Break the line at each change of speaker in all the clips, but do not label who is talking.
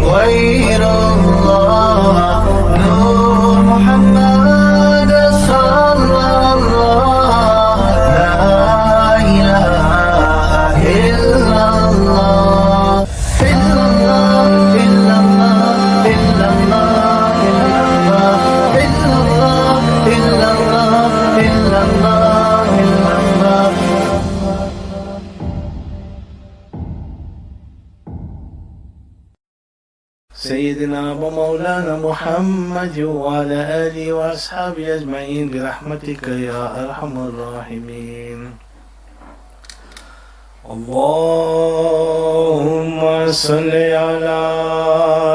غير الله نور محمد صلى الله لا إله إلا الله إلا الله إلا الله إلا الله إلا الله إلا الله إلا الله إلا الله سيدنا ومولانا محمد وعلى آله وأصحابه أجمعين برحمتك يا أرحم الراحمين. اللهم صل على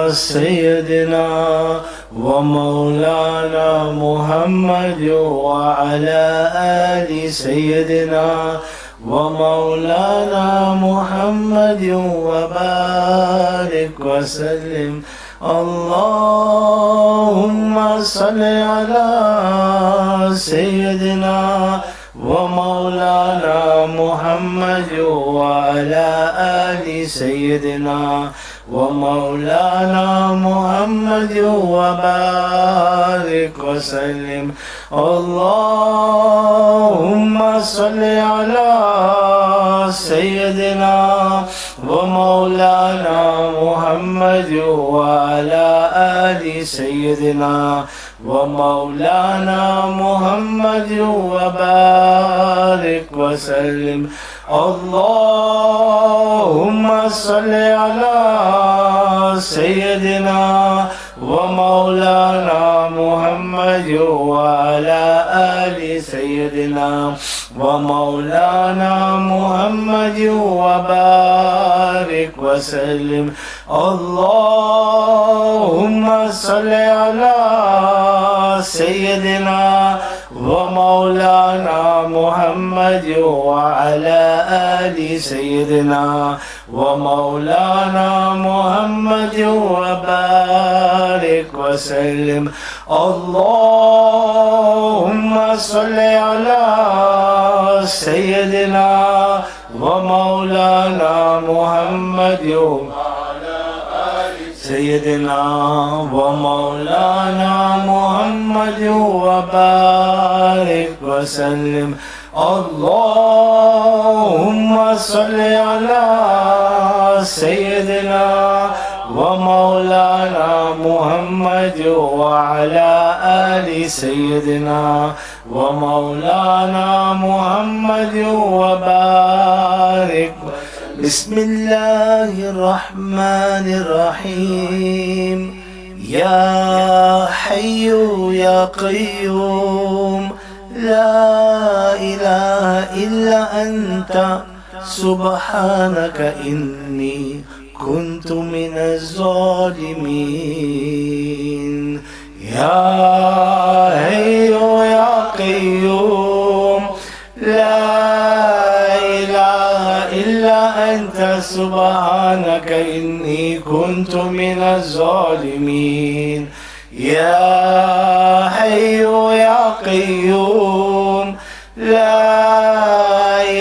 سيدنا ومولانا محمد وعلى آل سيدنا ومولانا محمد وبارك وسلم. اللهم صل على سيدنا ومولانا محمد وعلى آل سيدنا ومولانا محمد وبارك وسلم. اللهم صل على سيدنا ومولانا محمد وعلى آل سيدنا ومولانا محمد وبارك وسلم. اللهم صل على سيدنا ومولانا محمد وعلى آل سيدنا ومولانا محمد وبارك وسلم. اللهم صل على سيدنا ومولانا محمد وعلى آل سيدنا ومولانا محمد وبارك وسلم. اللهم صل على سيدنا ومولانا محمد سيدنا ومولانا محمد وبارك وسلم. اللهم صل على سيدنا ومولانا محمد وعلى آل سيدنا ومولانا محمد وبارك. بسم الله الرحمن الرحيم. يا حي يا قيوم لا إله إلا أنت سبحانك إني كنت من الظالمين. يا حي يا قيوم لا إله إلا أنت سبحانك إني كنت من الظالمين. يا حي يا قيوم لا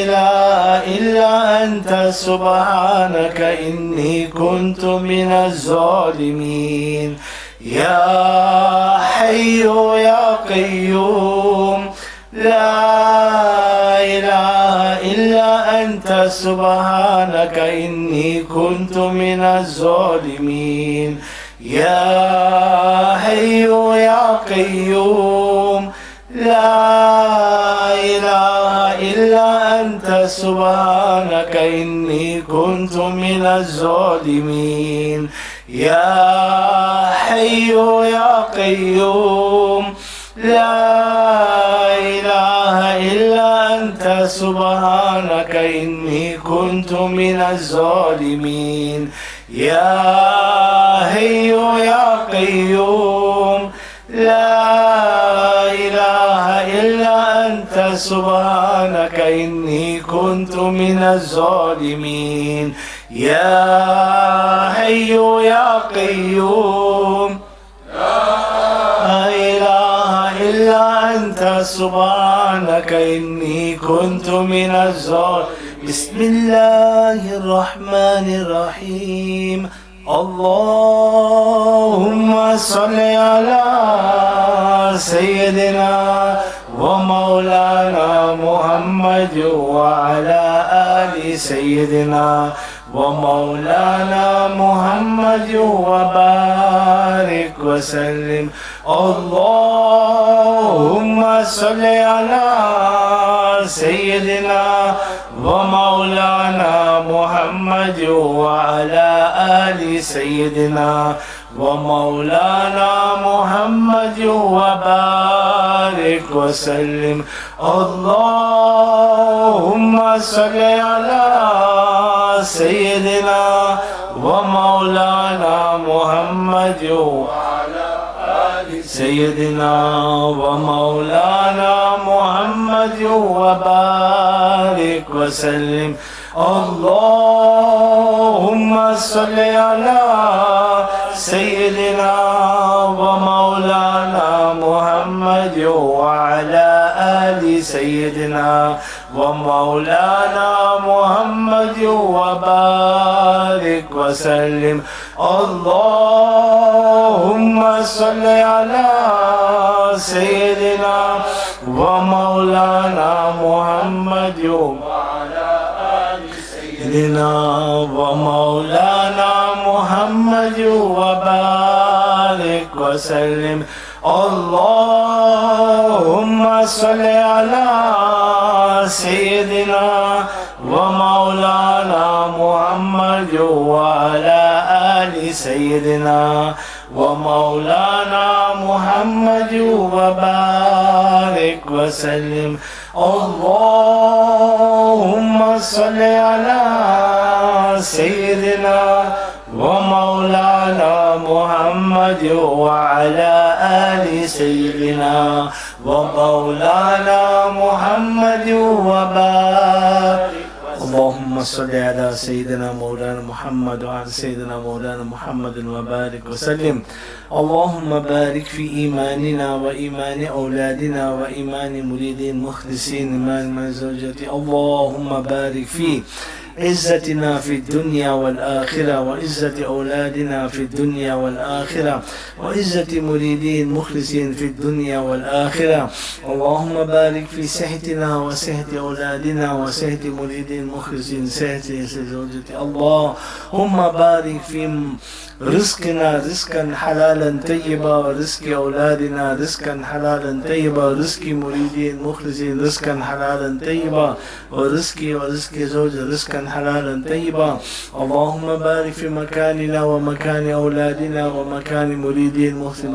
إله إلا أنت سبحانك إني كنت من الظالمين. يا حي يا قيوم لا إله إلا أنت سبحانك إني كنت من الظالمين. يا حي يا قيوم لا إله إلا أنت سبحانك إني كنت من الظالمين. يا حي يا قيوم لا إله إلا أنت سبحانك إني كنت من الظالمين. يا حي يا قيوم لا إله إلا أنت سبحانك إني كنت من الظالمين. يا حي يا قيوم لا إله إلا أنت سبحانك إني كنت من الظالمين. بسم الله الرحمن الرحيم. اللهم صل على سيدنا ومولانا محمد وعلى آل سيدنا ومولانا محمد وبارك وسلم. اللهم صل على سيدنا ومولانا محمد وعلى آل سيدنا ومولانا محمد وبارك وسلم. اللهم صل على سيدنا ومولانا محمد وعلى آل سيدنا ومولانا محمد وبارك وسلم. اللهم صل على سيدنا ومولانا محمد وعلى آل سيدنا ومولانا محمد وبارك وسلم. اللهم صل على سيدنا ومولانا محمد وعلى آل سيدنا ومولانا محمد وبارك وسلم. اللهم صل على سيدنا ومولانا محمد وعلى آل سيدنا ومولانا محمد وبارك وسلم. اللهم صل على سيدنا ومولانا محمد وعلى آل سيدنا ومولانا محمد وبارك. اللهم صل على سيدنا مولانا محمد وعلى سيدنا مولانا محمد وبارك وسلم. اللهم بارك في إيماننا وإيمان أولادنا وإيمان مريدين مخلصين إيمان زوجتي. اللهم بارك في عزتنا في الدنيا والآخرة وعزة أولادنا في الدنيا والآخرة وعزة مريدين مخلصين في الدنيا والآخرة. اللهم بارك في صحتنا وصحة أولادنا وصحة مريدين مخلصين صحة زوجتي. اللهم بارك في رزقنا رزقا حلالا طيبا ورزق أولادنا رزقا حلالا طيبا ورزق مريدين مخلصين رزقا حلالا طيبا ورزق زوج رزقا حلالا طيبا. اللهم بارك في مكاننا ومكان أولادنا ومكان مريدين مخلصين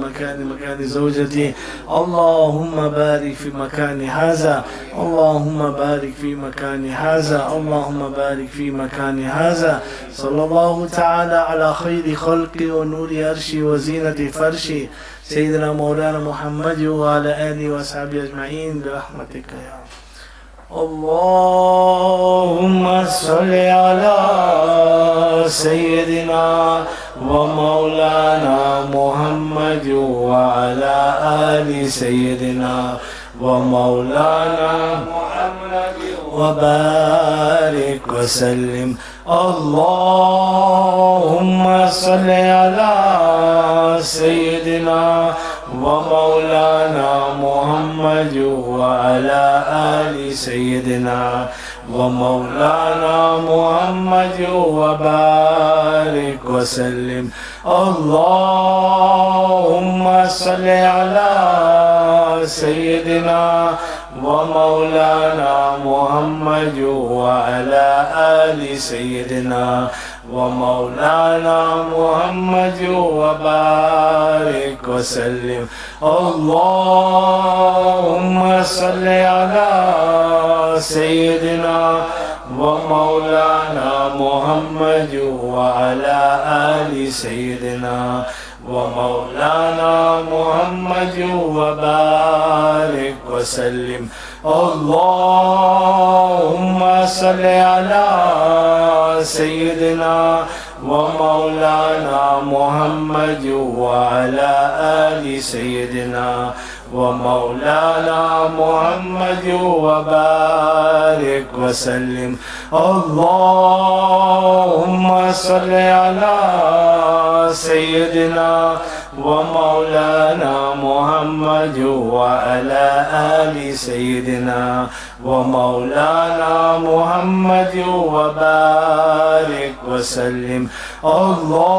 مكان زوجتي. اللهم بارك في مكان هذا. اللهم بارك في مكان هذا. اللهم بارك في مكان هذا. صلى الله تعالى على خير خلقي ونور عرشي وزينة فرشي سيدنا مولانا محمد وعلى آله وأصحابه أجمعين برحمتك يا رب. اللهم صل على سيدنا ومولانا محمد وعلى آل سيدنا ومولانا محمد وبارك وسلم. اللهم صل على سيدنا ومولانا محمد وعلى آل سيدنا ومولانا محمد وبارك وسلم. اللهم صل على سيدنا ومولانا محمد وعلى آل سيدنا ومولانا محمد وبارك وسلم. اللهم صل على سيدنا ومولانا محمد وعلى آل سيدنا ومولانا محمد وبارك وسلم. اللهم صل على سيدنا ومولانا محمد وعلى آل سيدنا ومولانا محمد وبارك وسلم. اللهم صل على سيدنا ومولانا محمد وعلى آل سيدنا ومولانا محمد وبارك وسلم. اللهم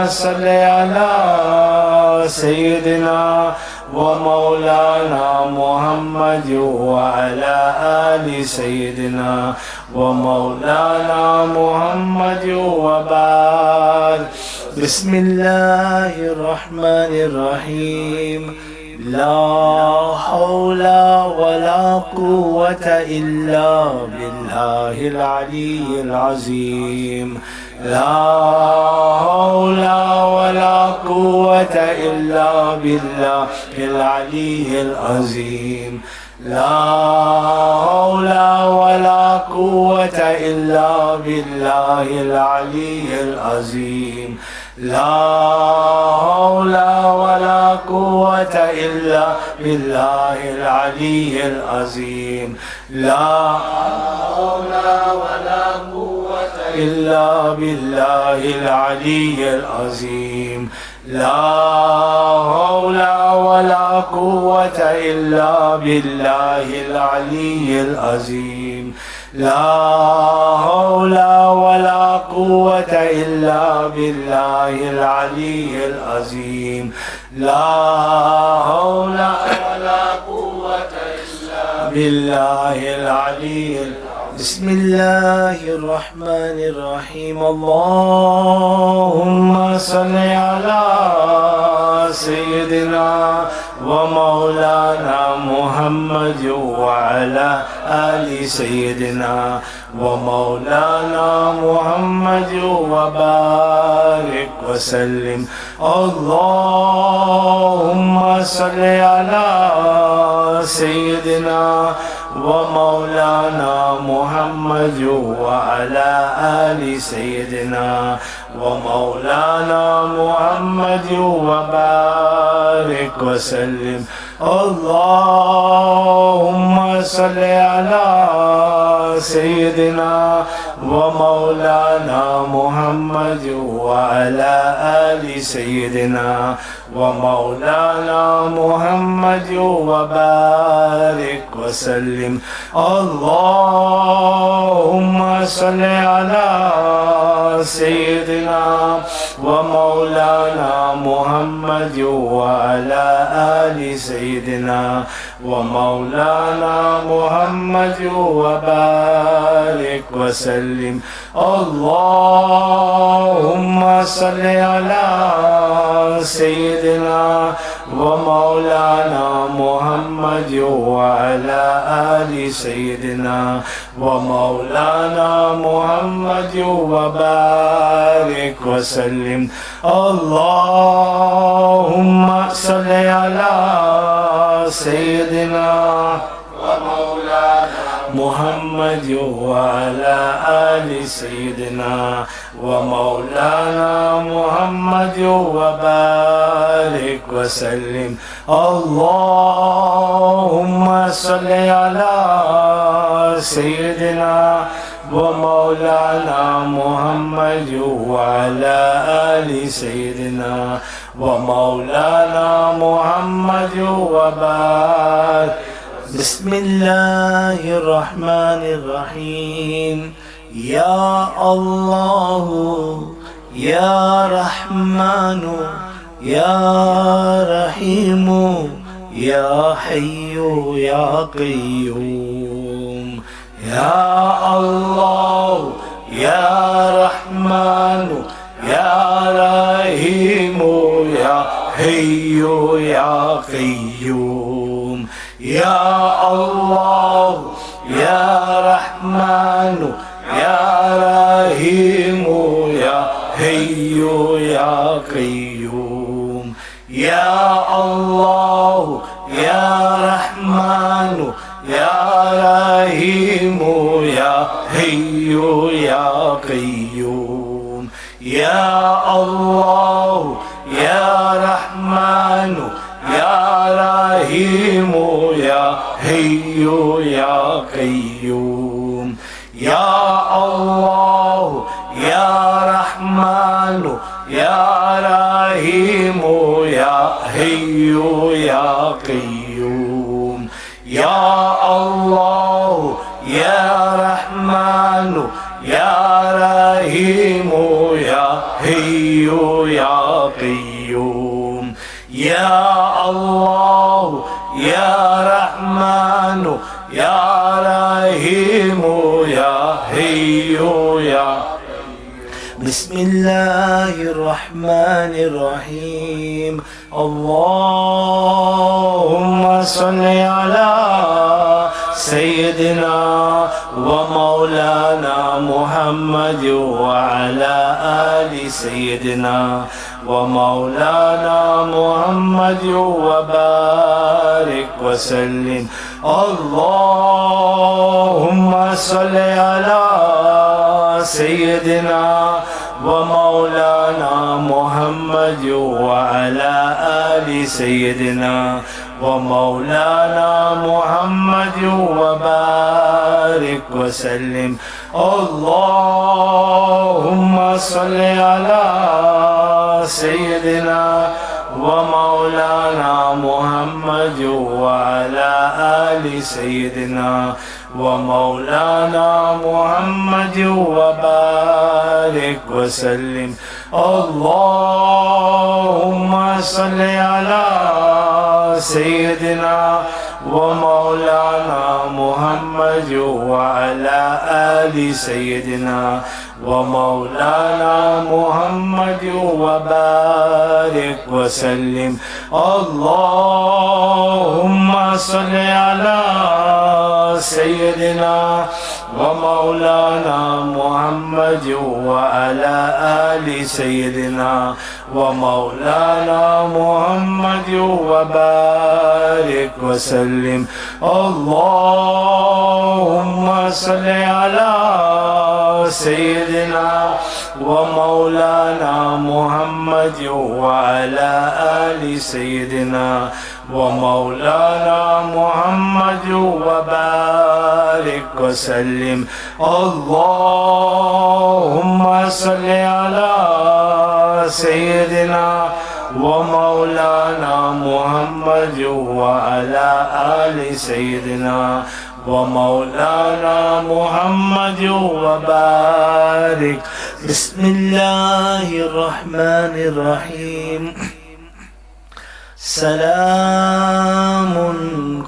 صل على سيدنا ومولانا محمد وعلى آل سيدنا ومولانا محمد وبارك. بسم الله الرحمن الرحيم. لا حول ولا قوة إلا بالله العلي العظيم. لا حول ولا قوة إلا بالله العلي العظيم. لا حول ولا قوة إلا بالله العلي العظيم. لا حول ولا قوة إلا بالله العلي العظيم. لا حول ولا قوة إلا بالله العلي العظيم. لا حول ولا قوة إلا بالله العلي العظيم. لا حول ولا قوة إلا بالله العلي العظيم. لا حول ولا قوة إلا بالله العلي العظيم. بسم الله الرحمن الرحيم. اللهم صل على سيدنا ومولانا محمد وعلى آل سيدنا ومولانا محمد وبارك وسلم. اللهم صل على سيدنا ومولانا محمد وعلى آل سيدنا ومولانا محمد وبارك وسلم. اللهم صل على سيدنا ومولانا محمد وعلى آل سيدنا ومولانا محمد وبارك وسلم. اللهم صل على سيدنا ومولانا محمد وعلى آل سيدنا ومولانا محمد وبارك وسلم. اللهم صل على سيدنا ومولانا محمد وعلى آل سيدنا ومولانا محمد وبارك وسلم. اللهم صل على سيدنا ومولانا محمد وعلى آل سيدنا ومولانا محمد وبارك وسلم. اللهم صل على سيدنا ومولانا محمد وعلى آل سيدنا ومولانا محمد وبارك. بسم الله الرحمن الرحيم. يا الله يا رحمن يا رحيم يا حي يا قيوم. يا الله يا رحمن يا رحيم يا حي يا قيوم. يا الله يا رحمن يا رحيم يا حي يا قيوم. يا الله يا رحمن يا رحيم يا حي يا قيوم. يا الله يا رحمن يا رحيم يا حي يا قيوم. يا الله يا رحمن رحمن يا رحيم يا حي يا قيوم يا الله يا رحمن يا رحيم يا حي يا قيوم يا الله يا رحمن يا رحيم يا حي يا بسم الله الرحمن الرحيم اللهم صل على سيدنا ومولانا محمد وعلى آل سيدنا ومولانا محمد وبارك وسلم اللهم صل على سيدنا ومولانا محمد وعلى آل سيدنا ومولانا محمد وبارك وسلم اللهم صل على سيدنا ومولانا محمد وعلى آل سيدنا ومولانا محمد وبارك وسلم اللهم صل على سيدنا ومولانا محمد وعلى آل سيدنا ومولانا محمد وبارك وسلم اللهم صل على سيدنا ومولانا محمد وعلى آل سيدنا ومولانا محمد وبارك وسلم اللهم صل على سيدنا ومولانا محمد وعلى آل سيدنا ومولانا محمد وبارك وسلم اللهم صل على سيدنا ومولانا محمد وعلى آل سيدنا ومولانا محمد وبارك بسم الله الرحمن الرحيم سلام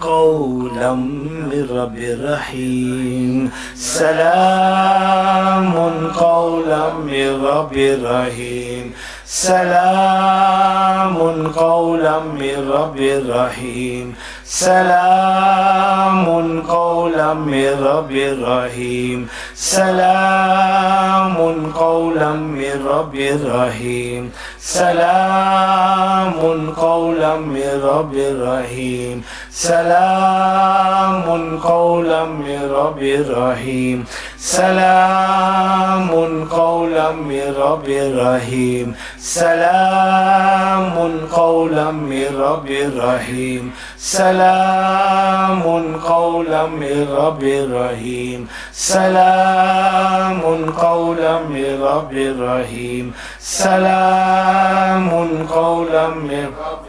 قولا من رب رحيم سلام قولا من رب رحيم سلام قولا من رب رحيم سلام قولا من رب رحيم سلام قولا من رب رحيم سلام قولا من رب رحيم سلام قولا من رب رحيم سلام قولا من رب رحيم سلام قولا من رب رحيم سلام قولا من رب رحيم سلام قولا من رب رحيم سلام قولا من رب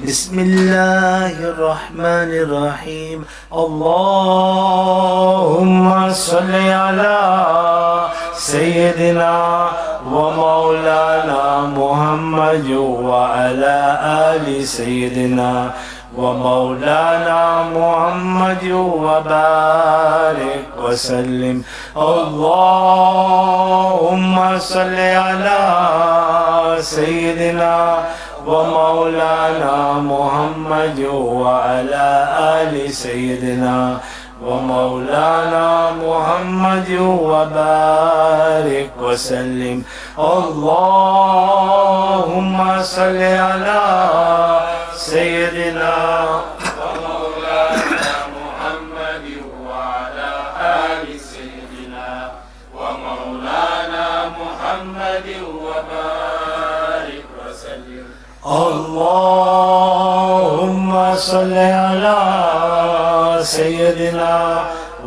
بسم الله الرحمن الرحيم اللهم صل على سيدنا ومولانا محمد وعلى آل سيدنا ومولانا محمد وبارك وسلم اللهم صل على سيدنا ومولانا محمد وعلى آل سيدنا ومولانا محمد وبارك وسلم اللهم صل على سيدنا ومولانا محمد وعلى آل سيدنا ومولانا محمد وبارك وسلم اللهم صل على سيدنا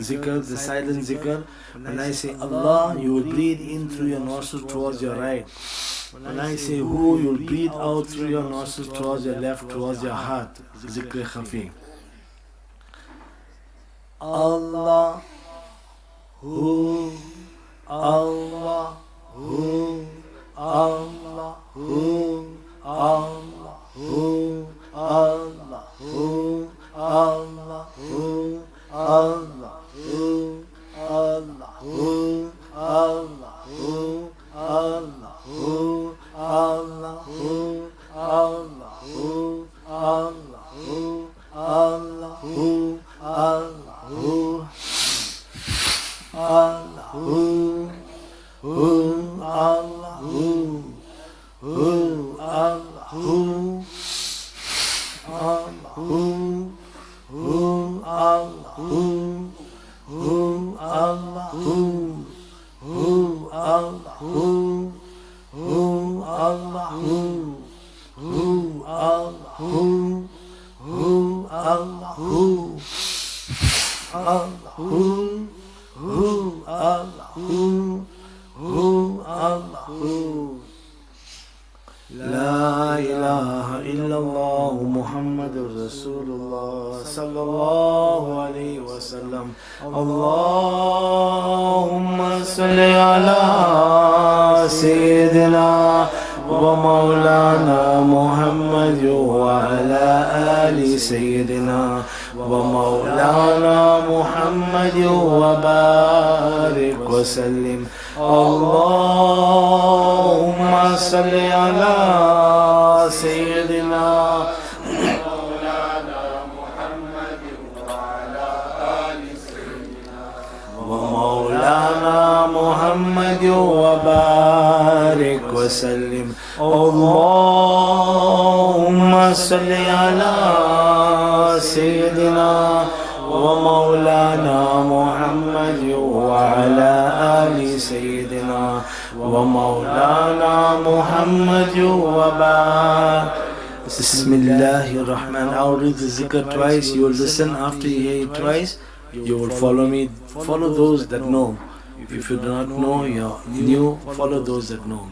Zikr, the silent zikr. When I say Allah, you will breathe in through your nostrils towards your right. When I say Hu, you will breathe out through your nostrils towards your left, towards your heart. Zikr khafi. Allah, Hu, Allah, Hu, Allah, Hu, Allah, Hu, Allah, Hu, Allah, Hu. Allah, Hu, Allah, Hu, Allah, Hu, Allah, Hu, Allah, Hu, Allah, Hu, Allah, Hu, Allah, Hu, Allah, Hu, Allah, Hu, Hu, Allah, Hu, Hu, Allah, Hu, Allah, Hu. Hu, Allah, Hu, Hu, Allah, Hu, Hu, Allah, Hu, Hu, Allah, Hu, Hu, Allah, Hu, Hu, Allah, Hu, Allah, Hu, Hu, Allah, Hu, Hu, Allah, Hu. La ilaha illallah Muhammadur Rasulullah sallallahu alayhi wa sallam. Allahumma salli ala Sayyidina wa Maulana Muhammad wa ala ali Sayyidina wa Maulana Muhammad wa barik wa sallim. Allahumma salli ala Sayyidina ومولانا محمد وبارك وسلم. اللهم صل على سيدنا ومولانا محمد وعلى آل سيدنا ومولانا محمد وبارك. Bismillahir Rahman. I'll read the zikr twice. You will listen after you hear it twice. You will follow me. Follow those that know. If you do not know, you're new. Follow those that know.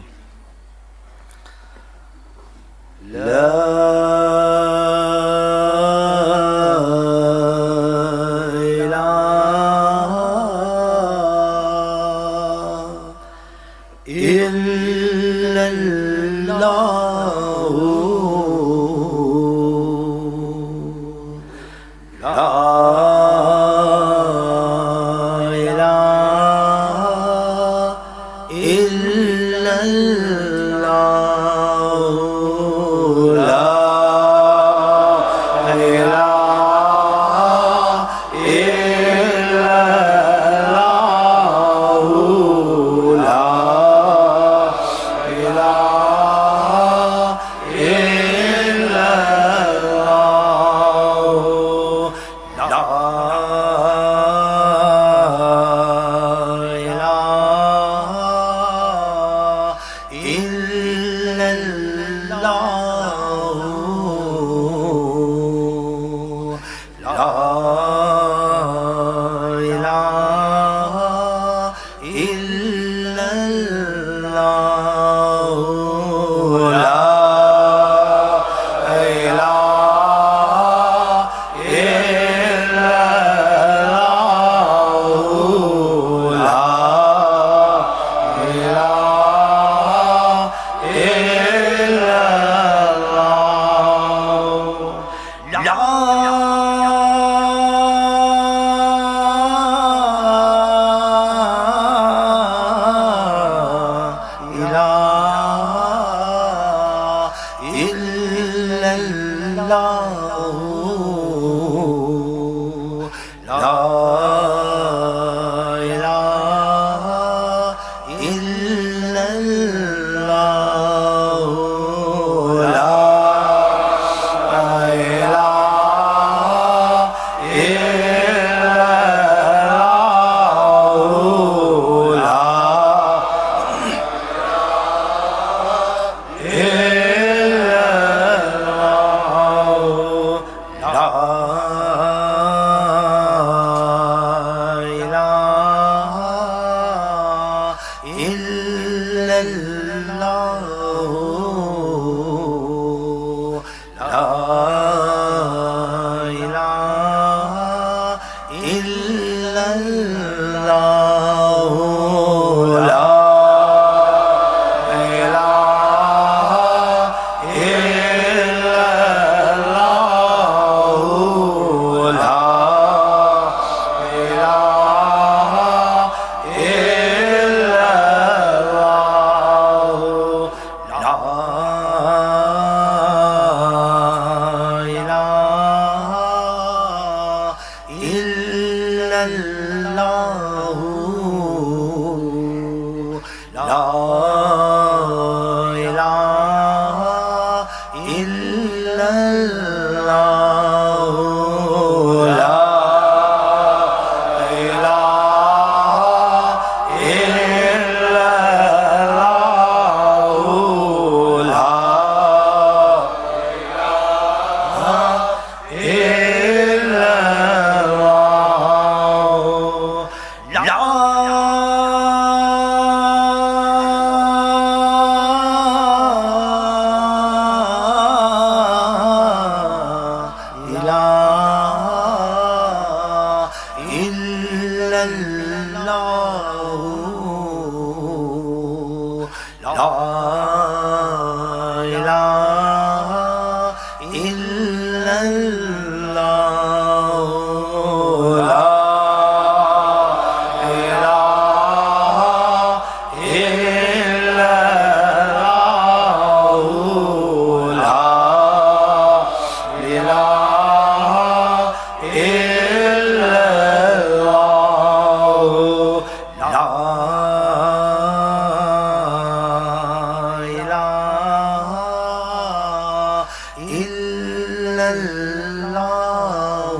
إلا الله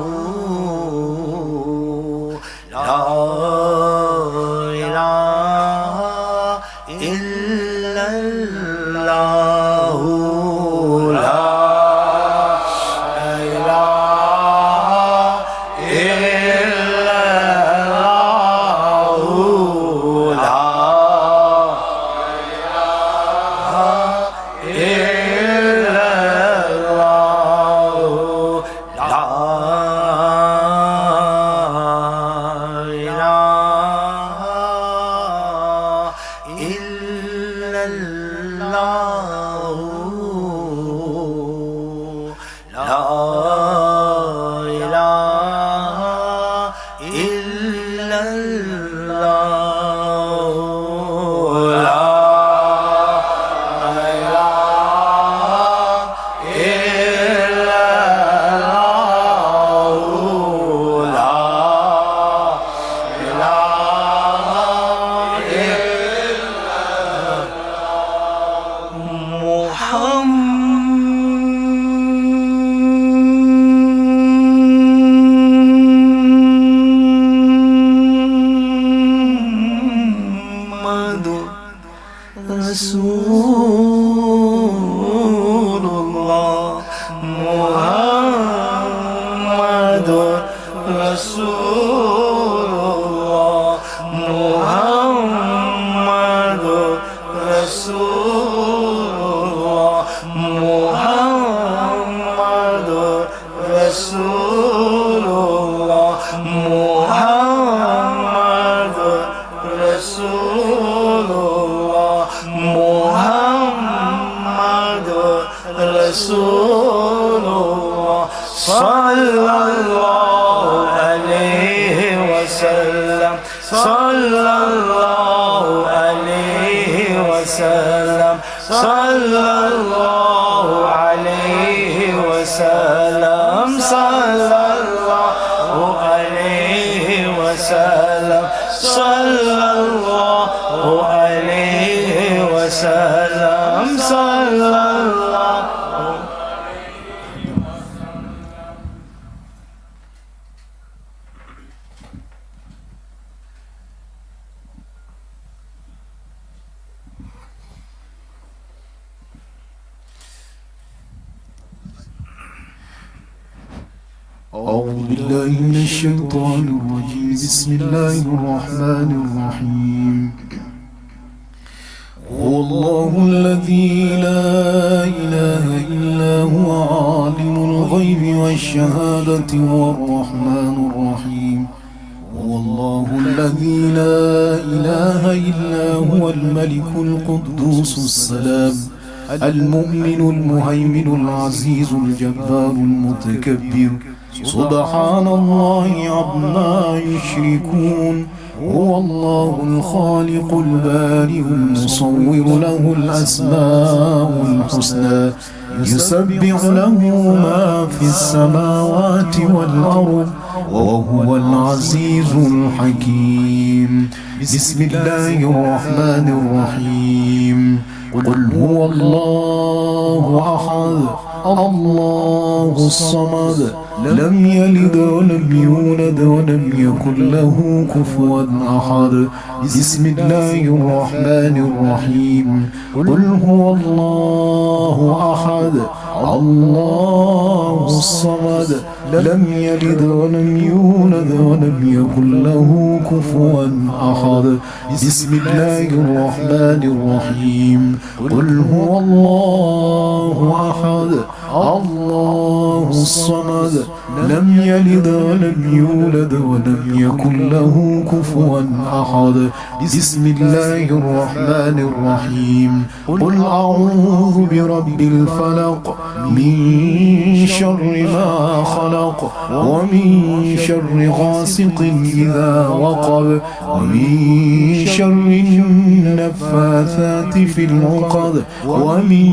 لا إله إلا الله لا رسول الله محمد رسول الله محمد رسول الله محمد رسول الله محمد رسول الله محمد رسول الله صلى الله عليه وسلم صلى الله عليه وسلم صلى الله عليه وسلم صلى الله عليه وسلم صلى الله عليه وسلم صلى الله.
أعوذ بالله من الشيطان الرجيم بسم الله الرحمن الرحيم هو الله الذي لا إله إلا هو عالم الغيب والشهادة هو الرحمن الرحيم هو الله الذي لا إله إلا هو الملك القدوس السلام المؤمن المهيمن العزيز الجبار المتكبر سبحان الله عما يشركون هو الله الخالق البارئ المصور له الأسماء الحسنى يسبح له ما في السماوات والأرض وهو العزيز الحكيم بسم الله الرحمن الرحيم قل هو الله أحد الله الصمد لم يلد ولم يولد ولم يكن له كفوا أحد بسم الله الرحمن الرحيم قل هو الله أحد الله الصمد لم يلد ولم يولد ولم يكن له كفوا أحد بسم الله الرحمن الرحيم قل هو الله أحد الله الصمد لم يلد ولم يولد ولم يكن له كفوا أحد بسم الله الرحمن الرحيم قل أعوذ برب الفلق من شر ما خلق ومن شر غاسق إذا وقب ومن شر النفاثات في العقد ومن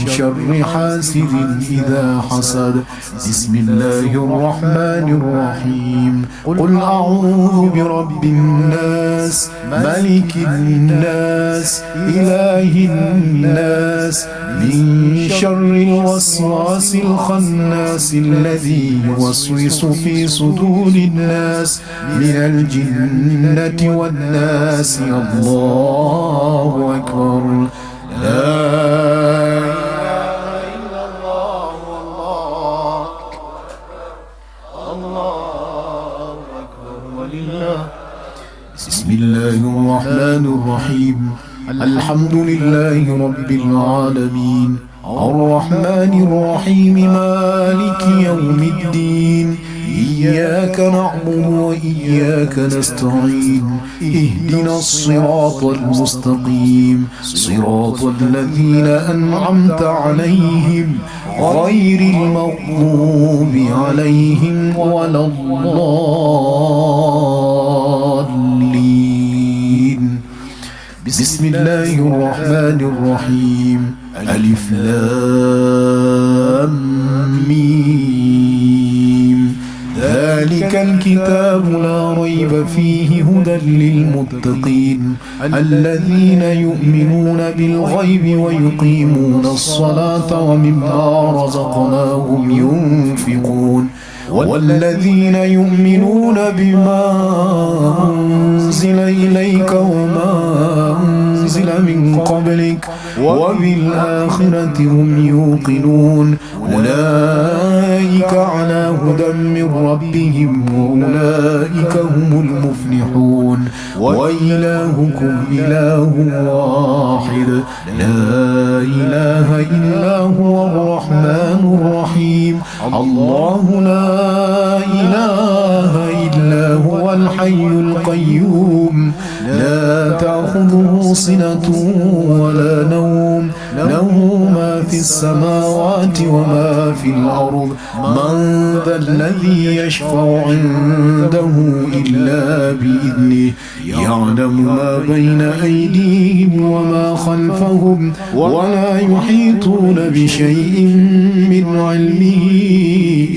شر حاسد حاسد إذا حسد. بسم الله الرحمن الرحيم. قل أعوذ برب الناس ملك الناس إله الناس من شر الوسواس الخناس الذي يوسوس في صدور الناس من الجنة والناس. الله أكبر. لا إله إلا الله. الله أكبر ولله. بسم الله الرحمن الرحيم. الحمد لله رب العالمين الرحمن الرحيم مالك يوم الدين. إياك نعبد وإياك نستعين. اهدنا الصراط المستقيم صراط الذين أنعمت عليهم غير المغضوب عليهم ولا الضالين. بسم الله الرحمن الرحيم. ألف لام ميم. ذلك الكتاب لا ريب فيه هدى للمتقين الذين يؤمنون بالغيب ويقيمون الصلاة ومما رزقناهم ينفقون والذين يؤمنون بما أنزل إليك وما أنزل من قبلك وبالآخرة هم يوقنون أولئك على هدى من ربهم وأولئك هم المفلحون. وإلهكم إله واحد لا إله إلا هو الرحمن الرحيم. الله لا إله إلا هو الحي القيوم لا تأخذه سنة ولا نوم له ما في السماوات وما في الأرض. من ذا الذي يشفع عنده إلا بإذنه يعلم ما بين أيديهم وما خلفهم ولا يحيطون بشيء من علمه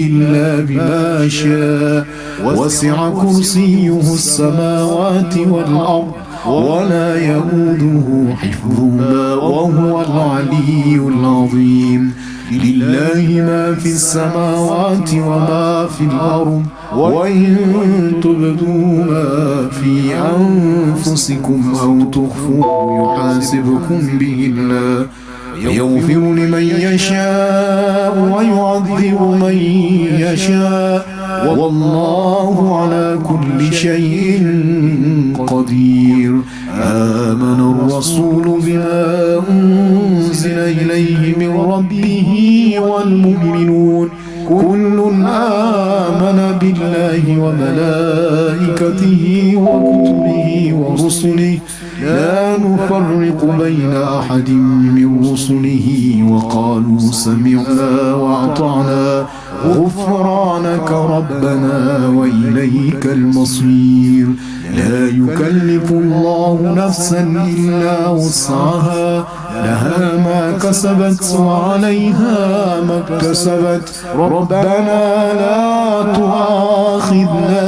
إلا بما شاء. وسع كرسيه السماوات والأرض ولا يؤوده حفظهما وهو العلي العظيم. لله ما في السماوات وما في الأرض وإن تبدوا ما في أنفسكم أو تخفوه يحاسبكم به الله يغفر لمن يشاء ويعذب من يشاء والله على كل شيء قدير. آمن الرسول بما أنزل إليه من ربه والمؤمنون كل آمن بالله وملائكته وكتبه ورسله لا نفرق بين أحد من رسله وقالوا سمعنا وأطعنا غفرانك ربنا وإليك المصير. لا يكلف الله نفسا إلا وسعها لها ما كسبت وعليها ما اكتسبت. ربنا لا تؤاخذنا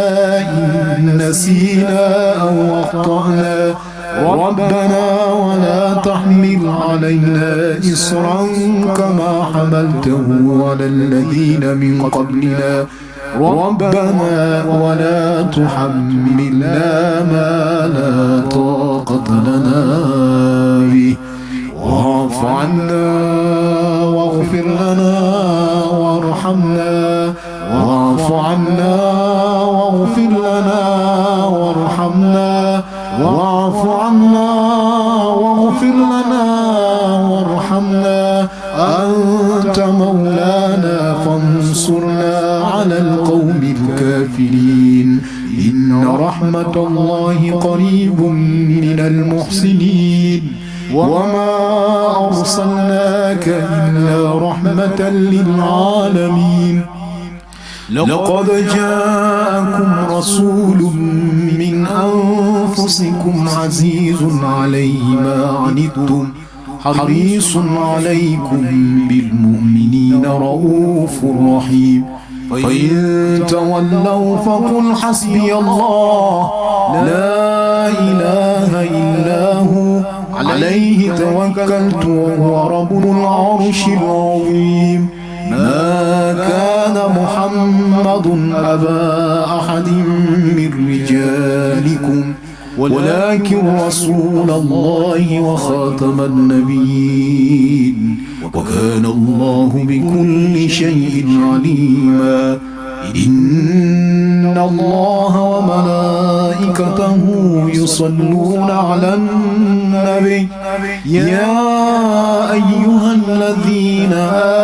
إن نسينا أو أخطأنا ربنا ولا تحمل علينا إصرا كما حملته على الذين من قبلنا ربنا ولا تحملنا ما لا طاقة لنا به واعف عنا واغفر لنا وارحمنا واعف عنا واغفر لنا وارحمنا واعف عنا واغفر لنا وارحمنا أنت مولانا فانصرنا على القوم الكافرين. إن رحمة الله قريب من المحسنين وما أرسلناك إلا رحمة للعالمين. لقد جاءكم رسول من أنفسكم عزيز عليه ما عنتم حريص عليكم بالمؤمنين رؤوف رحيم فإن تولوا فقل حسبي الله لا إله إلا هو عليه توكلت وهو رب العرش العظيم ما كان محمد أبا أحد من رجالكم ولكن رسول الله وخاتم النبيين وكان الله بكل شيء عليما إن الله وملائكته يصلون على النبي يا أيها الذين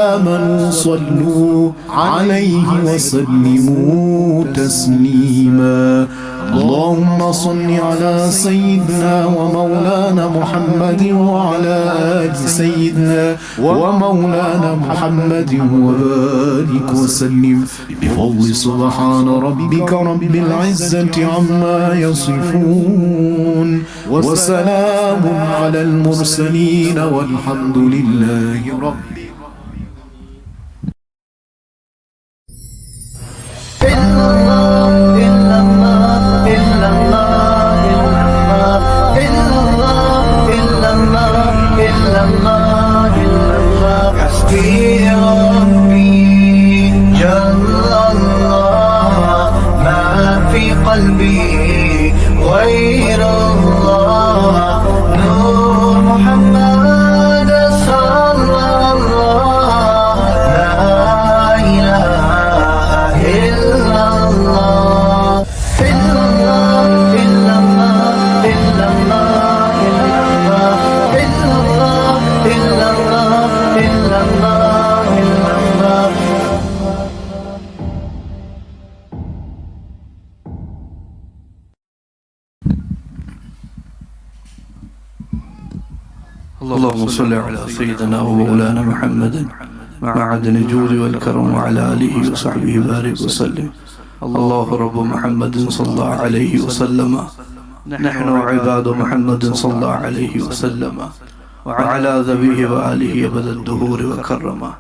آمنوا صلوا عليه وسلموا تسليما اللهم صل على سيدنا ومولانا محمد وعلى آل سيدنا ومولانا محمد وبارك وسلم بفضل سبحان ربك رب العزة عما يصفون وسلام على المرسلين والحمد لله رب
حسبي ربي جل الله ما في قلبي غير الله نور محمد صلى الله لا إله إلا الله إلا الله إلا الله إلا الله إلا الله إلا الله إلا الله إلا الله
اللهم صل على سيدنا ومولانا محمد معدن الجود والكرم وعلى آله وصحبه بارك وسلم الله رب محمد صلى الله عليه وسلم نحن عباد محمد صلى الله عليه وسلم وعلى ذبيه وآله أبد الدهور وكرما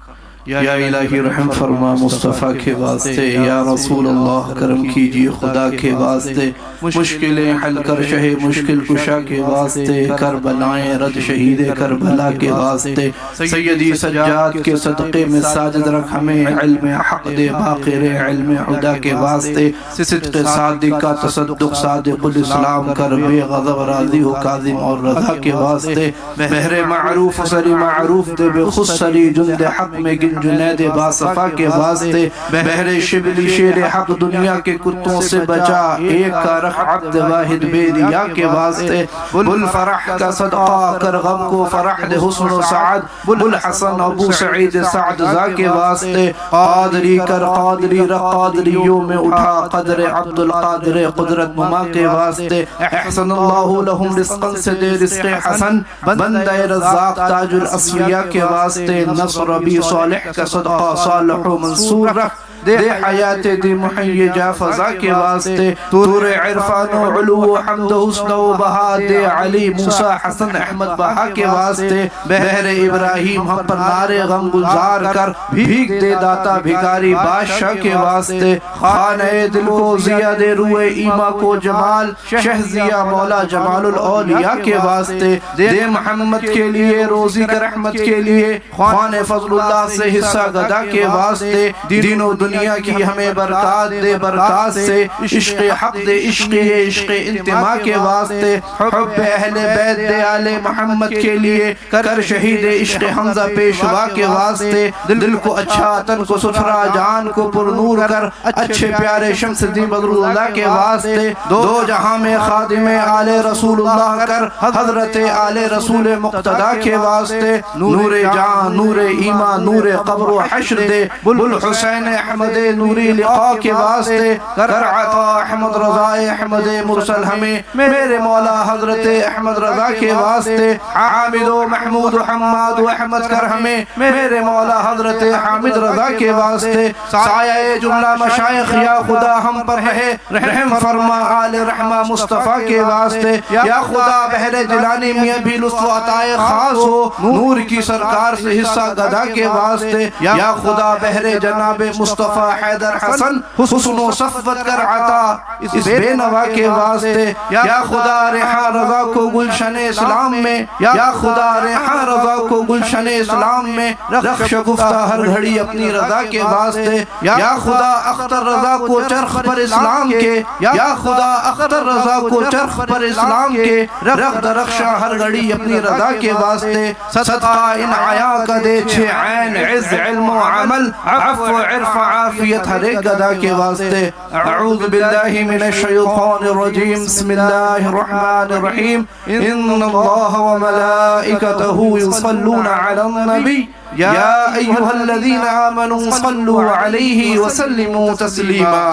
या इलाही रहम फरमा मुस्तफ़ा के वास्ते या रसूल अल्लाह करम कीजिए खुदा के वास्ते मुश्किलें हल कर शहे मुश्किल कुशा के वास्ते करबलाएं रद शहीद करबला के वास्ते सैयदी सज्जाद के सदक़े में साजिद रख हमें इल्म हक़ दे बाक़िर इल्म हुदा के वास्ते सिद्क़ सादिक़ का तसद्दुक़ सादिक़ुल इस्लाम कर बेग़ज़ब राज़ी हो काज़िम और रज़ा के वास्ते बहरे मारूफ सरी मारूफ दे बेखुद सरी जुंद हक़ में गिन जुनैद बासफा के वास्ते बहरे शिबली शेर हक़ दुनिया के कुत्तों से बचा एक का रख अब्द वाहिद बेदिया के वास्ते बुल फरह का सदक़ा कर गम को फरह दे हुस्न व सआद बुल हसन अबू सईद साद ज़ा के वास्ते क़ादरी कर क़ादरी रक़ादरियों में उठा क़द्र अब्दुल क़ादिर क़ुदरत मुमा के वास्ते अहसनल्लाहु लहुम रिज़्क़न से दे रिज़्क़ हसन बंदे रज़्ज़ाक़ ताजुल अस्फिया के वास्ते नस्र बी सालिह का सदक़ा सालिह मंसूर रख दे हयात दी मुहय्य जाफ़ज़ा के वास्ते तूर इरफान व उलू व हम्द हुस्न व बहा दे अली मूसा हसन अहमद बहा के वास्ते बहरे इब्राहिम हम पर नारे गम गुजार कर भीख दे दाता भिखारी बादशाह के वास्ते खाने दिल को जिया दे रुए ईमा को जमाल शहजिया मौला जमालुल औलिया के वास्ते दे मोहम्मद के लिए रोजी कर रहमत के लिए खाने फजलुल्लाह से हिस्सा गदा के वास्ते दीनो दुनिया की हमें बरकत दे बरकत से इश्क़ हक़ दे इश्क़ इंतिमा के वास्ते हुब्ब अहले बैत दे आले मोहम्मद के लिए कर शहीद इश्क़ हमज़ा पेशवा के वास्ते दिल को अच्छा तन को सुथरा जान को पुरनूर कर अच्छे प्यारे शम्स-ए-दी बदरुल्लाह के वास्ते दो जहां में खादिम आले रसूलुल्लाह कर हज़रत आले रसूल मुक़्तदा के वास्ते नूरे जान नूरे ईमान नूरे क़ब्र व हश्र दे बुल हुसैन
अहमद नूरी लिक़ा के वास्ते कर अता अहमद रज़ा अहमद मुरसल हमें मेरे मौला हजरत अहमद रज़ा के वास्ते हामिद महमूद हम्माद अहमद कर हमें मेरे मौला हजरत हामिद रज़ा के वास्ते साया जुमला मशाइख या खुदा हम पर रहे रहम फरमा आले रहमा मुस्तफ़ा के वास्ते या खुदा बहरे जिलानी में भी लुत्फ़ अताए खास हो नूर की सरकार से हिस्सा गदा के वास्ते या खुदा बहरे जनाबे मुस्तफ़ा हैदर हसन हुस्न सफ़वत कर अता इस बेनवा के वास्ते या खुदा रेहा रज़ा को गुलशन इस्लाम में या खुदा रेहा रज़ा को गुलशन इस्लाम में रख शगुफ्ता हर घड़ी अपनी रज़ा के वास्ते या खुदा अख्तर रज़ा को चरख पर इस्लाम के या खुदा अख्तर रज़ा को चरख पर इस्लाम के रख दरख्शा हर घड़ी अपनी रज़ा के वास्ते सदका इन आया का दे छे ऐन इज़्ज़ इल्म व अमल अफ़्व इर्फ़ आफ़ियत हर एक गदा के वास्ते अऊज़ु बिल्लाहि मिनश शैतानिर रजीम बिस्मिल्लाहिर रहमानिर रहीम इन्नल्लाह व मलाइकतहु युसल्लूना अलन नबी या अय्युहल्लज़ीना आमनू सल्लू अलैहि व सल्लिमू तस्लीमा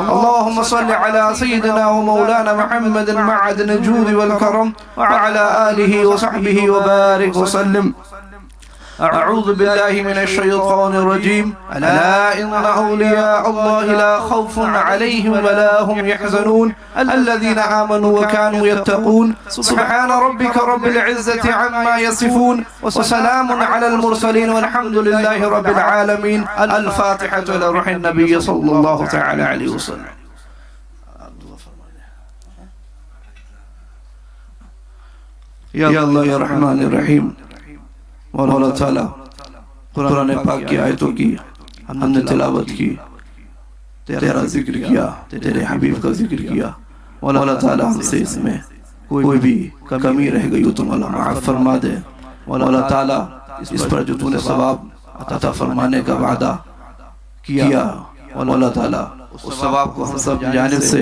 अल्लाहुम्मा सल्लि अला सय्यिदिना व मौलाना मुहम्मदिन मअदिन जूद वल करम व अला आलिहि व सहबिहि व बारिक व सल्लिम अऊज़ु बिल्लाहि मिनश शैतानिर रजीम अला इन्ना औलिया अल्लाह ला खौफुन अलैहिम व ला हुम यहज़नून अल्लज़ीना आमनू व कानू यत्तक़ून सुब्हान रब्बिका रब्बिल इज़्ज़ति अम्मा यसिफून व सलामुन अलल मुरसलीन वल्हम्दुलिल्लाहि रब्बिल आलमीन अल फातिहतु इला रूहिन नबी सल्लल्लाहु तआला अलैहि वसल्लम। या अल्लाह या रहमान या रहीम मौला ताला कुरान पाक की आयतों की हमने तिलावत की तेरा जिक्र किया तेरे हबीब का जिक्र किया मौला ताला हमसे इसमें कोई भी कमी रह गई हो तो मौला माफ़ फरमा दे मौला ताला इस पर जो तूने सवाब अता फरमाने का वादा किया मौला ताला उस सवाब को हम सब जानिब से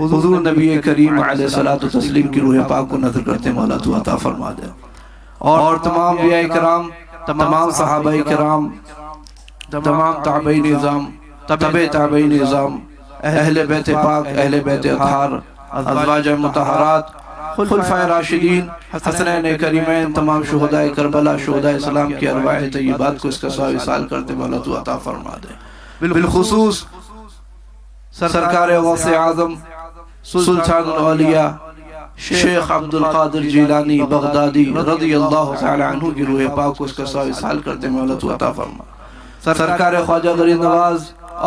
हुजूर नबी करीम अलैहिस्सलातु तस्लीम की रूह पाक को नज़र करते मौला तू अता फरमा दे और तमाम अंबिया किराम तमाम सहाबा किराम तमाम ताबई निज़ाम तबे ताबई निज़ाम अहले बैत पाक अहले बैत अतहार अज़वाज मुतहरात खुलफाए राशिदीन हसनैन करीमैन तमाम शुहदाए करबला शुहदाए इस्लाम की अरवाह तय्यबात को इसका 100 साल करते मौला तू अता फरमा दे। बिलखुसूस सरकार गौसे आज़म सुल्तानुल औलिया शेख अब्दुल कादिर जिलानी बगदादी रज़ियल्लाहु तआला अन्हु की रूह पाक को इसका 100 साल करते मौला तू अता फरमा। सरकार ख्वाजा गरीब नवाज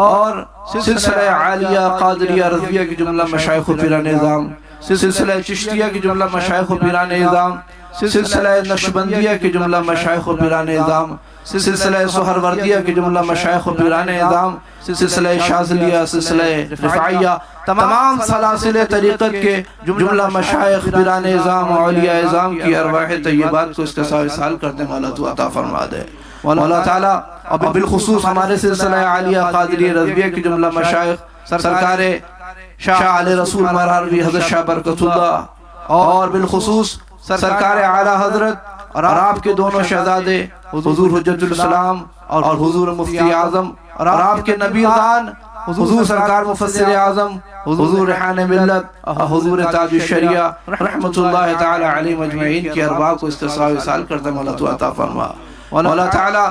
और सिलसिला आलिया कादरिया रज़विया की जुमला मशाइख पीरान निज़ाम सिलसिला चिश्तिया की जुमला मशाइख पीरान निज़ाम सिलसिला नक्शबंदिया की जुमला मशाइख पीरान निज़ाम सिलसिला सुहरवर्दिया की जुमला मशाइख पीरान निज़ाम सिलसिला शाज़लिया सिलसिला रिफ़ाइया तमाम सलासिले तरीक़त के जुमला मशाइख पीरान निज़ाम औलिया निज़ाम की अरवाह तय्यबात को इसका 100 साल करते मौला तू अता फरमा दे मौला ताला। अब बिलखुसूस हमारे सिलसिला आलिया कादरिया रज़विया की जुमला मशाइख सरकार शाह आले रसूल मरहरवी हज़रत शाह बरकतुल्लाह और बिलखुसूस सरकार आला हज़रत और आपके दोनों शहजादे हुजूर हुज्जतुल इस्लाम और हुजूर मुफ्ती आज़म और आपके नबी खान हुजूर सरकार मुफस्सिर आज़म हुजूर रिहान मिल्लत हुजूर ताजुश शरिया रहमतुल्लाहि तआला अलैहिम अजमईन की अरवाह को इसका 100 साल करते मौला तू अता फरमा। मौला ताला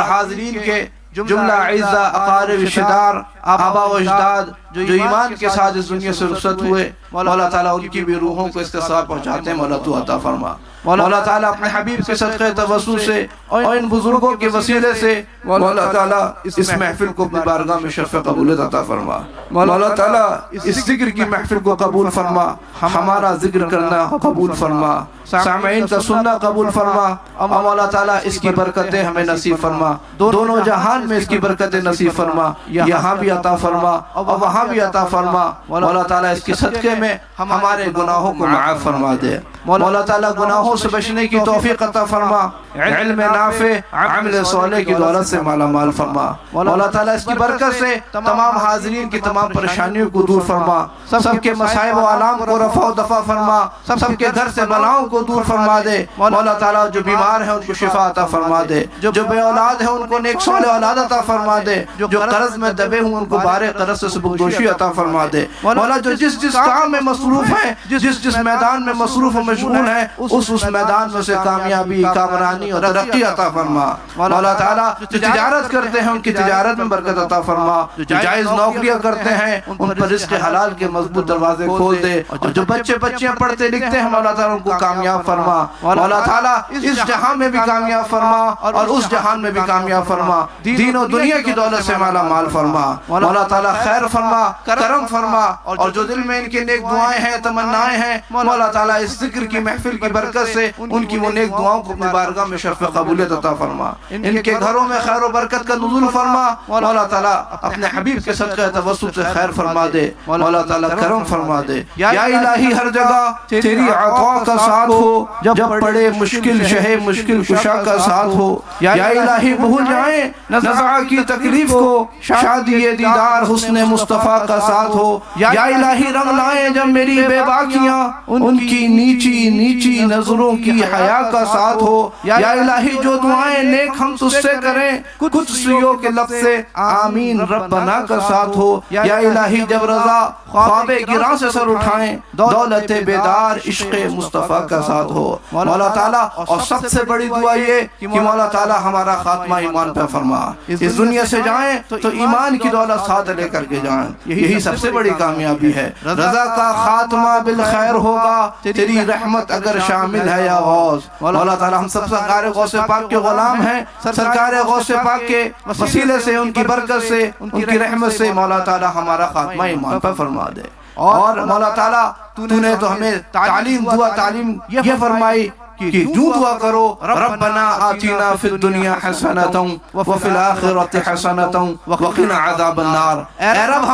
हाज़रीन के जुमला इज़्ज़ा अक़ारिब रिश्तेदार आबा व अजदाद जो ईमान के साथ इस दुनिया से रुखसत हुए मौला ताला उनकी भी रूहों को इसका सवाब पहुँचाते हैं मौला तू अता फरमा। मौला ताला अपने हबीब के सदक़े तवस्सुल से और इन बुजुर्गों के वसीले से मौला ताला इस महफिल को अपनी बारगाह में शर्फ़ कबूलियत अता फरमा। मौला ताला इस जिक्र की महफिल को कबूल फरमा हमारा जिक्र करना कबूल फरमा सामईन का सुनना कबूल फरमा और मौला ताला इसकी बरकतें हमें नसीब फरमा दोनों जहान में इसकी बरकतें नसीब फरमा यहाँ भी अता फरमा और वहाँ भी अता फरमा। मौला ताला इसके सदक़े में हमारे गुनाहों को माफ़ फरमा दे मौला ताला गुनाहों से बचने की तौफीक अता फरमा इल्म नाफे, अमल सोले की दौलत से माला माल फरमा। मौला ताला इसकी बरकत से तमाम हाज़रीन की तमाम परेशानियों को दूर फरमा, सबके मसाइब व आलाम को रफ़ा दफ़ा फरमा, सबके घर से बलाओं को दूर फरमा दे। मौला ताला जो बीमार है उनको शिफा अता फरमा दे, जो बे औलाद है उनको नेक साले औलाद अता फरमा दे, जो कर्ज में दबे हुए उनको बारे कर्ज से सुबुकदोशी अता फरमा दे। मौला जो जिस जिस काम में मसरूफ है, जिस जिस मैदान में मसरूफ व मशगूल है, उस मैदान में से कामयाबी, कामरानी और तरक्की अता फरमा। मौला ताला जो तिजारत करते हैं उनकी तिजारत में बरकत अता फरमा, जो जायज़ नौकरियां करते हैं उन पर रिज़्क़ हलाल के मजबूत दरवाजे खोल दे, और जो बच्चे बच्चियां पढ़ते लिखते हैं मौला ताला उनको कामयाब फरमा। मौला ताला इस जहां में भी कामयाब फरमा और उस जहान में भी कामयाब फरमा, दीन और दुनिया की दौलत से माला माल फरमा। मौला ताला खैर फरमा, करम फरमा, और जो दिल में इनके नेक दुआएं हैं, तमन्नाएं हैं, मौला ताला इस जिक्र की महफिल की बरकत से उनकी वो नेक दुआओं को अपनी बारगाह में शर्फ कबूलियत अता फरमा। इनके घरों में खैर और बरकत का नुज़ूल फरमा। मौला ताला अपने हबीब के सदक़े तवस्सुल से खैर फरमा दे। मौला ताला करम फरमा दे। या इलाही हर जगह तेरी अता का साथ हो, जब पड़े मुश्किल शहे मुश्किल कुशा का साथ हो। या इलाही भूल जाए नज़ा की तकलीफ को, शादी दीदार हुस्ने मुस्तफ़ा का साथ हो। या इलाही रंग लाए जब मेरी बेबाकियां, उनकी नीची नीची नजरों की हया का साथ हो। या इलाही जो दुआएं नेक हम तुझसे करें, कुछ सुइयों के लफ्ज़ से आमीन रब्बना का साथ हो। या इलाही जब रज़ा ख्वाबे गिरा से सर उठाएं, दौलत बेदार इश्क़ मुस्तफ़ा का साथ हो। मौला ताला और सबसे बड़ी दुआ ये कि मौला ताला हमारा खात्मा ईमान पे फरमा। इस दुनिया से जाएं तो ईमान की दौलत साथ लेकर के जाएं, यही सबसे बड़ी कामयाबी है। रज़ा का खात्मा बिल खैर होगा, तेरी रहमत अगर शामिल है या गौस। मौला ताला हम सब सरकार गौसे पाक के गुलाम हैं, सरकार गौसे पाक के वसीले से, उनकी बरकत से, उनकी रहमत से मौला ताला हमारा खात्मा ईमान पर फरमा दे। और मौला ताला तूने तो हमें तालीम ये फरमाई कि यूं दुआ करो, रब्बना आतिना फिद दुनिया हसनतन व फिल आखिरति हसनतन व क़िना अज़ाबन नार। ऐ रब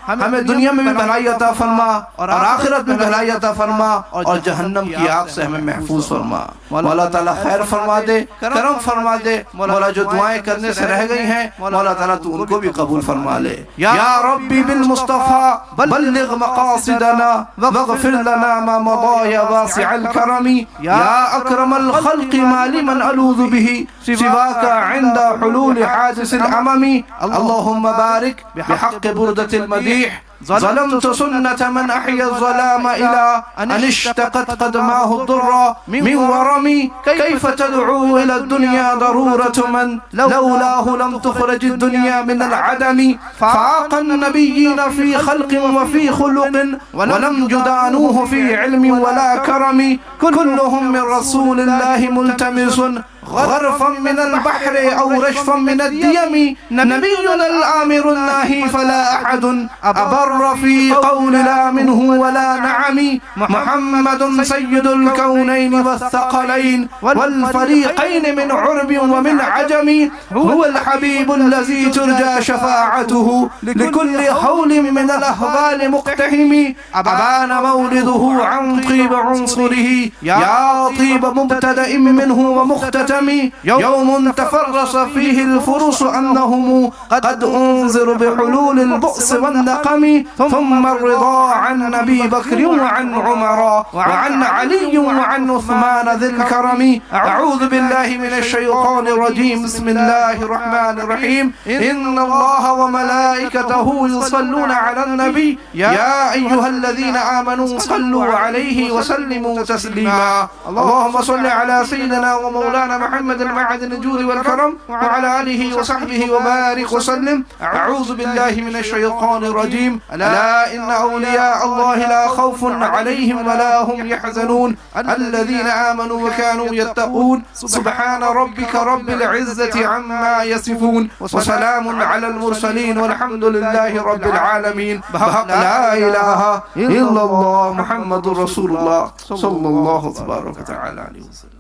हमें दुनिया में भी भलाई अता फरमा और आखिरत में भलाई अता फरमा, और जहन्नम की आग से हमें महफूज फरमा। मौला ताला खैर फरमा दे, करम फरमा दे। मौला जो दुआएं करने से रह गई हैं मौला ताला तू उनको भी कबूल फरमा ले। या रब्बी बिल मुस्तफ़ा बल्लिग मक़ासिदना वग़फिर लना मा मदा या वासिअल करमी। या अक्रमल खल्क़ि मालिमन अलूज़ु बिही सिवाका इंदा हुलूल हादिसिल अममी। अल्लाहुम्मा बारिक बिहक़्क़ि बुरदतिल मदीह ظلمت سنة من أحيا الظلام إلى أن اشتقت قدماه الضرة من ورمي. كيف تدعو إلى الدنيا ضرورة من لولاه لم تخرج الدنيا من العدم. فاق النبيين في خلق وفي خلق ولم جدانوه في علم ولا كرم. كلهم من رسول الله ملتمس غرفا من البحر أو رشفا من الديم. نبينا الآمر الناهي فلا أحد أبر في قول لا منه ولا نعم. محمد سيد الكونين والثقلين والفريقين من عرب ومن عجم. هو الحبيب الذي ترجى شفاعته لكل هول من الأهوال مقتحم. أبان مولده عن طيب عنصره يا طيب مبتدأ منه ومختتم. يوم تفرس فيه الفرس أنهم قد أنذر بحلول البؤس والنقم. ثم الرضا عن أبي بكر وعن عمر وعن علي وعن عثمان ذي الكرم. أعوذ بالله من الشيطان الرجيم. بسم الله الرحمن الرحيم. إن الله وملائكته يصلون على النبي يا أيها الذين آمنوا صلوا عليه وسلموا تسليما. اللهم صل على سيدنا ومولانا محمد المعدن الجود والكرم وعلى آله وصحبه وبارك وسلم. أعوذ بالله من الشيطان الرجيم. ألا إن أولياء الله لا خوف عليهم ولا هم يحزنون الذين آمنوا وكانوا يتقون. سبحان ربك رب العزة عما يصفون وسلام على المرسلين والحمد لله رب العالمين. بحق لا إله إلا الله محمد رسول الله صلى الله تبارك وتعالى عليه وسلم.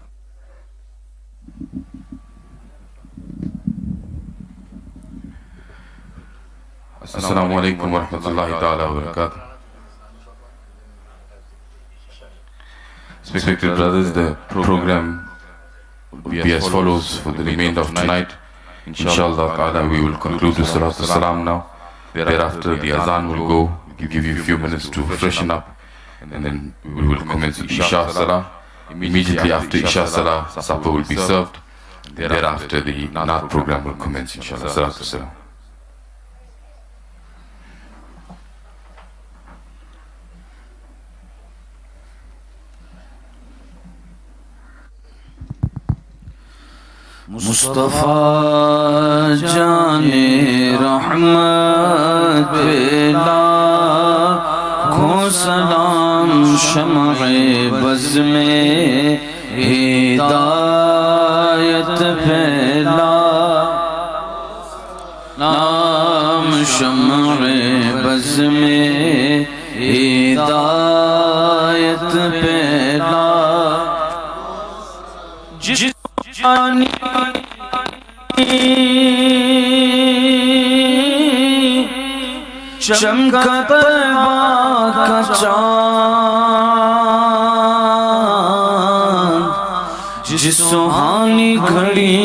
Assalamu alaikum wa rahmatullahi ta'ala wa barakatuh. Respected brothers, the program be as follows for the remainder of tonight. Inshallah ta'ala, we will conclude with Salat al-Salam now. Thereafter, the Azan will go. We'll give you a few minutes to freshen up, and then we will commence Isha Salah. Immediately after Isha Salah, supper will be served. Thereafter, the Naat program will commence, inshallah. Salat al-Salam.
Mustafa जाने रहमत बेला खो सलाम शमए बज़ में हिदायत फैला नाम शमए बज़ में हिदायत फैला जिस चमका तैबा का चाँद जिस सुहानी घड़ी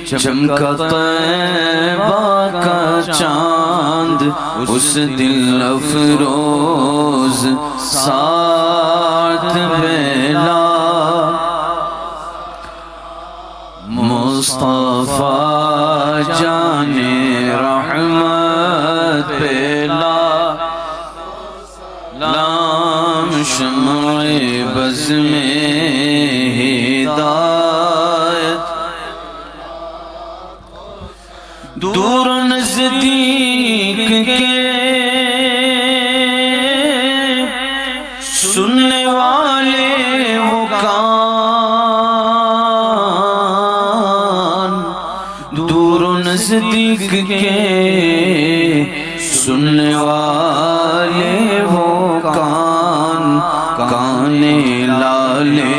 चमका तैबा का चाँद उस दिल अफरोज साथ बेला मुस्तफा जाने रहमत पेला लाम शमए बज़ में हिदायत दूर नज़दीक के सुनने वाले वो नज़दीक के सुनने वाले वो कान काने लाले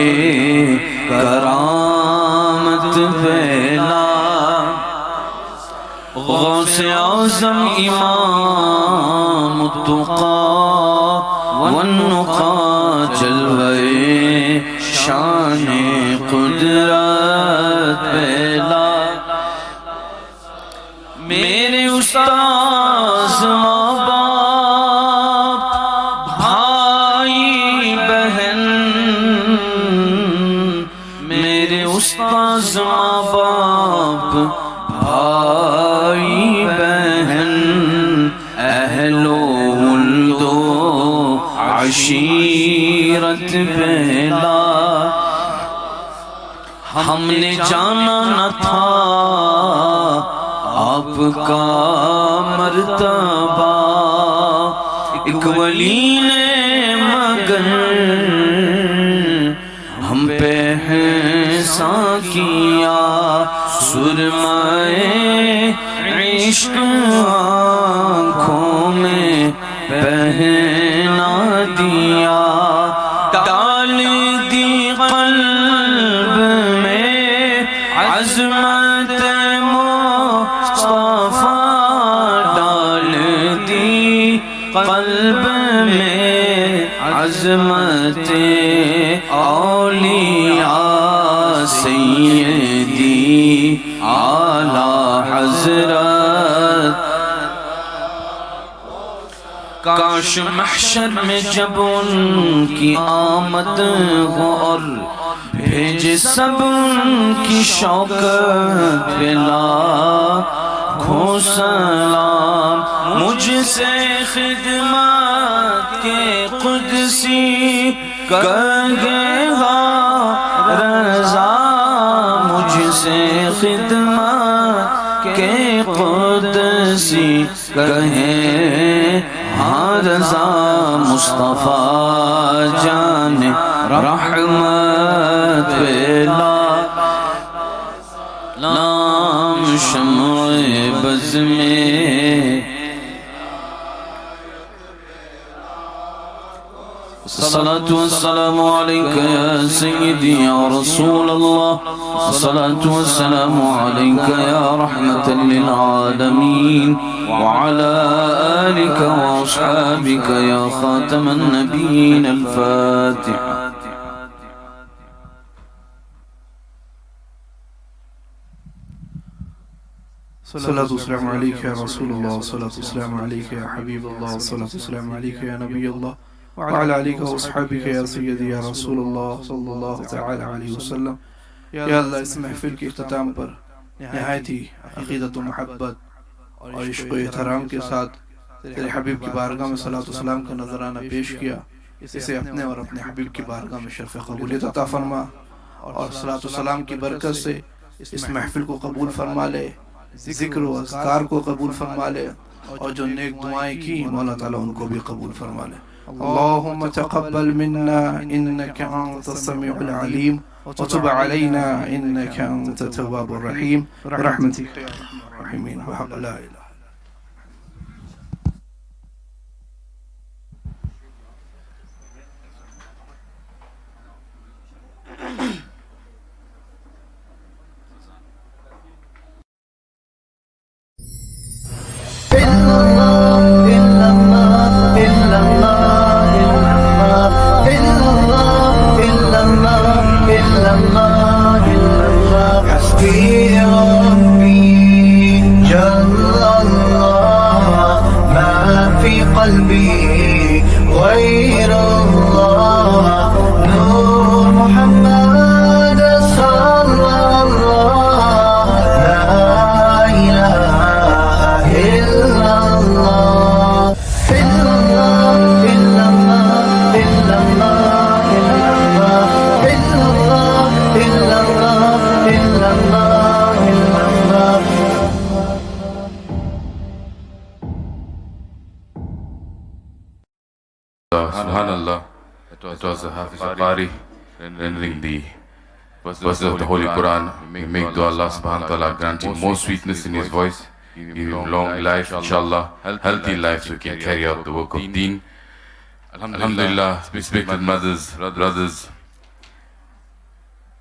करामत फैला गौसे आज़म इमाम तुक़ा वन्नुक़ा जलवे शाने कुदरत फैला मेरे उस्ताद माँ बाप भाई बहन मेरे उस्ताद माँ बाप भाई बहन अहलो उल्दो अशीरत पहला हमने जाना न था आपका मर्तबा एक वली ने मगर हम पे एहसान किया सुरमाए इश्क आँखों में पहना दिया डाल दी क़ल्ब में अज़मत मुस्तफा डाल दी क़ल्ब में अज़मत औलिया सैयदी आला हज़रत काश महशर में जब उनकी आमद हो और भेजे सब उनकी शौकत पे लाखों सलाम मुझसे खिदमत के कुदसी कहेगा रज़ा मुझसे खिदमत के कुदसी कहे हाँ रज़ा मुस्तफा जाने रहमत पेला नाम शम्ए बज़ में सलातु वस्सलामु अलैका या सय्यदी या रसूल अल्लाह सलातु वस्सलामु अलैका या रहमतल लिल आलमीन व अला आलिका व अस्हाबिका या खातमन नबिय्यीन अल फातिहा।
सल्लल्लाहु अलैहि या रसूलुल्लाह, सल्लल्लाहु अलैहि या हबीबुल्लाह, सल्लल्लाहु अलैहि या नबीयुल्लाह, व अला आलिका व अस्हाबिका या सय्यदी या रसूलुल्लाह सल्लल्लाहु तआला अलैहि वसल्लम। या अल्लाह, इस महफिल के इख्तिताम पर निहायत ही अक़ीदत व मोहब्बत और इश्क़ व एहतराम के साथ तेरे हबीब की बारगाह में सलात व सलाम का नजराना पेश किया। इसे अपने और अपने हबीब की बारगाह में शर्फ़ क़बूलियत अता फरमा और सलात व सलाम की बरकत से इस महफिल को कबूल फरमा ले, ज़िक्र व अज़कार को कबूल फरमा ले और जो नेक दुआएं की मौला ताला उनको भी कबूल फरमा ले। अल्लाहुम्मा तक़ब्बल मिन्ना इन्नका अंतस समीउल अलीम व तुब अलैना इन्नका अंतत तव्वाबुर रहीम बिरहमतिका या अरहमर राहिमीन व हक़ ला इलाहा।
حسبي ربي جل الله ما في قلبي غير الله نور محمد صلى الله لا إله إلا الله إلا الله إلا الله إلا الله إلا الله إلا الله إلا الله إلا الله
Subhanallah, it was the Hafiz Qari rendering the verses of the Holy Quran. We make dua Allah subhanahu wa ta'ala grant him more sweetness in his voice, give him long life, inshallah, healthy life so he can carry out the work of deen. Alhamdulillah, respected mothers, brothers,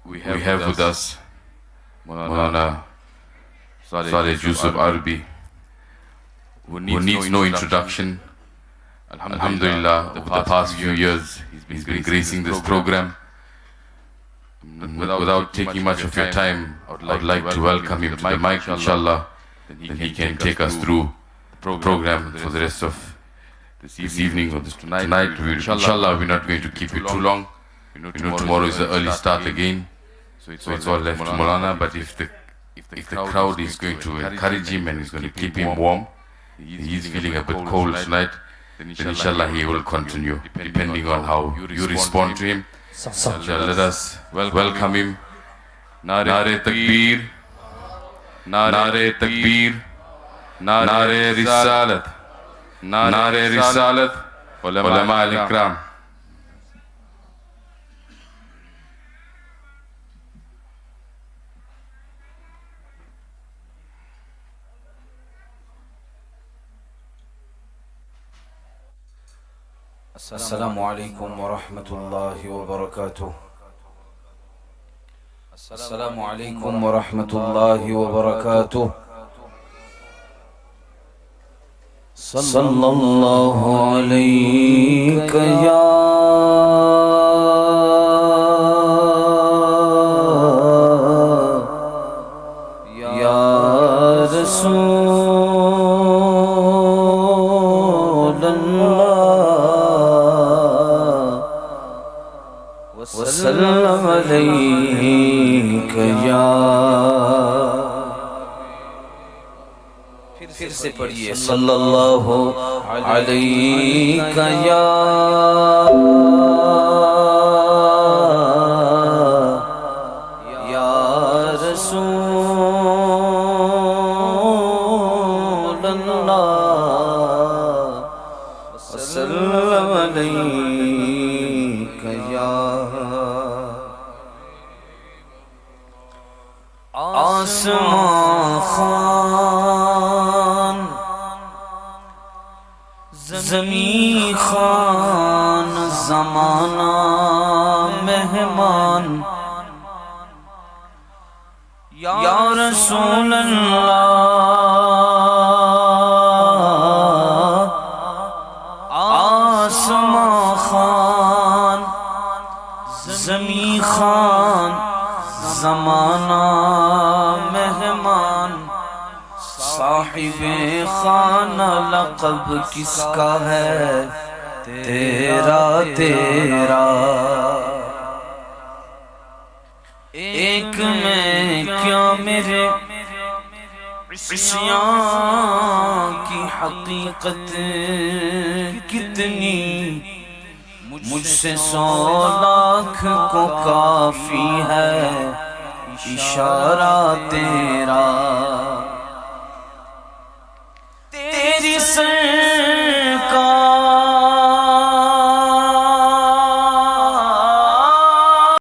we have with us Maulana Saleh Yusuf Arabi, who needs no introduction. Alhamdulillah, over the past few years, he's been gracing this program. Without taking much of your time, I would like to welcome him to the mic, inshallah. Then he can take us through the program for the rest of this evening or this tonight. Inshallah, we're not going to keep you too long. Tomorrow is the early start again, so it's all left to Maulana. But if the crowd is going to encourage him and is going to keep him warm, he's feeling a bit cold tonight, then inshallah he will continue, depending on how you respond to him. So let us welcome him. Nare Takbir, Nare Takbir, Nare Risalat, Nare Risalat, Ulama al-Ikram.
السلام عليكم ورحمة الله وبركاته. السلام عليكم ورحمة الله وبركاته. صلى الله عليك يا رسول الله وسلم عليك يا फिर से पढ़िए सल्लल्लाहु अलैका या रसूल अल्लाह वसल्लम अलैका या आसमां खान ज़मीं खान ज़माना मेहमान या रसूल अल्लाह आसमां खान ज़मीं खान ज़माना मेहमान खाना लक़ब किसका है तेरा तेरा। एक में क्या मेरे इस्यां की हकीकत कितनी, मुझसे 100 लाख को काफी है इशारा तेरा।